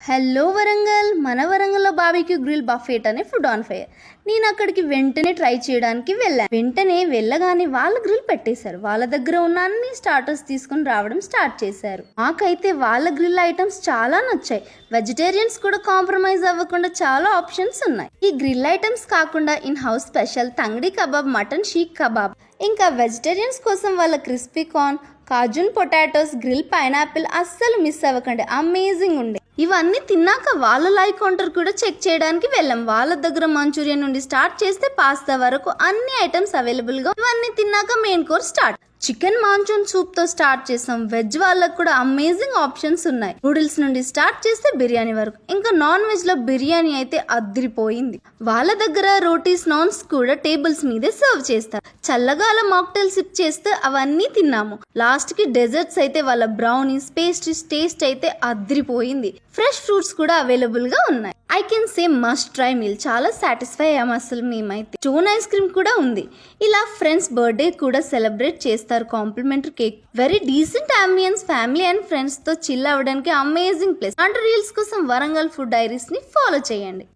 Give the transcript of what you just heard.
Hello Warangal మన వరంగల్లో barbecue grill buffet అనే ఫుడ్ ఆన్ ఫైర్. నేను అక్కడికి వెంటనే ట్రై చేయడానికి వెళ్ళాను. వెంటనే వెళ్ళగానే వాళ్ళ గ్రిల్ పెట్టేశారు. వాళ్ళ దగ్గర ఉన్న అన్ని స్టార్టర్స్ తీసుకుని రావడం స్టార్ట్ చేశారు. మాకైతే వాళ్ళ గ్రిల్ ఐటమ్స్ చాలా నచ్చాయి. వెజిటేరియన్స్ కూడా కాంప్రమైజ్ అవ్వకుండా చాలా ఆప్షన్స్ ఉన్నాయి. ఈ గ్రిల్ ఐటమ్స్ కాకుండా in house special tangdi kebab, mutton seekh kebab, ఇంకా వెజిటేరియన్స్ కోసం వాళ్ళ crispy corn, cajun potatoes, grill pineapple అస్సలు మిస్ అవ్వకండి, అమేజింగ్ ఉండే. ఇవన్నీ తిన్నాక వాళ్ళ లైవ్ కౌంటర్ కూడా చెక్ చేయడానికి వెళ్ళాం. వాళ్ళ దగ్గర మంచూరియన్ నుండి స్టార్ట్ చేస్తే పాస్తా వరకు అన్ని ఐటమ్స్ అవైలబుల్ గా. ఇవన్నీ తిన్నాక main course start. Chicken manchow soup తో స్టార్ట్ చేసాం. వెజ్ వాళ్ళకు కూడా అమేజింగ్ ఆప్షన్స్ ఉన్నాయి. నూడిల్స్ నుండి స్టార్ట్ చేస్తే బిర్యానీ వరకు. ఇంకా నాన్ వెజ్ లో బిర్యానీ అయితే అదిరిపోయింది. వాళ్ళ దగ్గర రోటీస్, నాన్స్ కూడా టేబుల్స్ మీదే సర్వ్ చేస్తారు. చల్లగాల మాక్టైల్ సిప్ చేస్తే అవన్నీ తిన్నాము. లాస్ట్ కి డెజర్ట్స్ అయితే వాళ్ళ బ్రౌనీస్, పేస్ట్రీస్ టేస్ట్ అయితే అదిరిపోయింది. ఫ్రెష్ ఫ్రూట్స్ కూడా అవైలబుల్ గా ఉన్నాయి. I can say must try meal. చాలా సాటిస్ఫై అయ్యాము అసలు మేమైతే. స్టోన్ ఐస్ క్రీమ్ కూడా ఉంది. ఇలా ఫ్రెండ్స్ బర్త్డే కూడా సెలబ్రేట్ చేస్తారు. Complimentary cake, very decent ambience. Family and friends తో చిల్ అవ్వడానికి అమేజింగ్ ప్లేస్. అంటే రీల్స్ కోసం వరంగల్ ఫుడ్ డైరీస్ ని ఫాలో చేయండి.